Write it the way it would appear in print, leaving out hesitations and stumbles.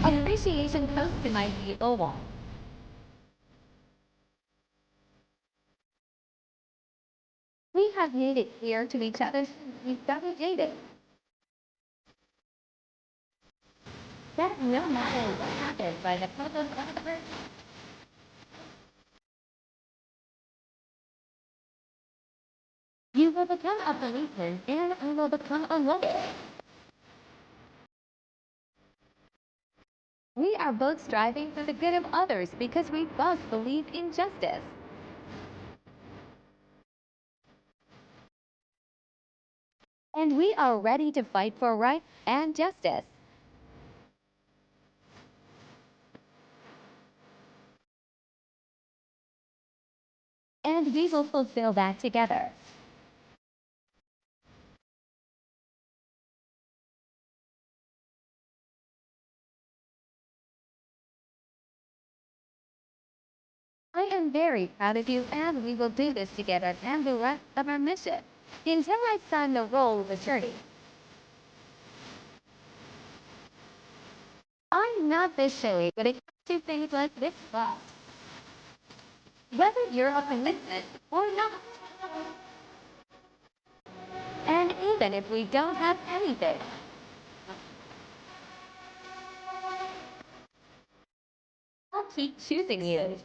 appreciation post to my people wall. We have made it clear to each other we've gotten dated. That no matter what happens by the public effort, you will become a policeman and I will become a lawyer. We are both striving for the good of others because we both believe in justice. And we are ready to fight for right and justice. And we will fulfill that together. I am very proud of you and we will do this together and the rest of our mission. Until I sign the role of attorney. I'm not this silly, but it comes to things like this boss. Whether you're a policeman or not. And even if we don't have anything, I'll keep choosing you.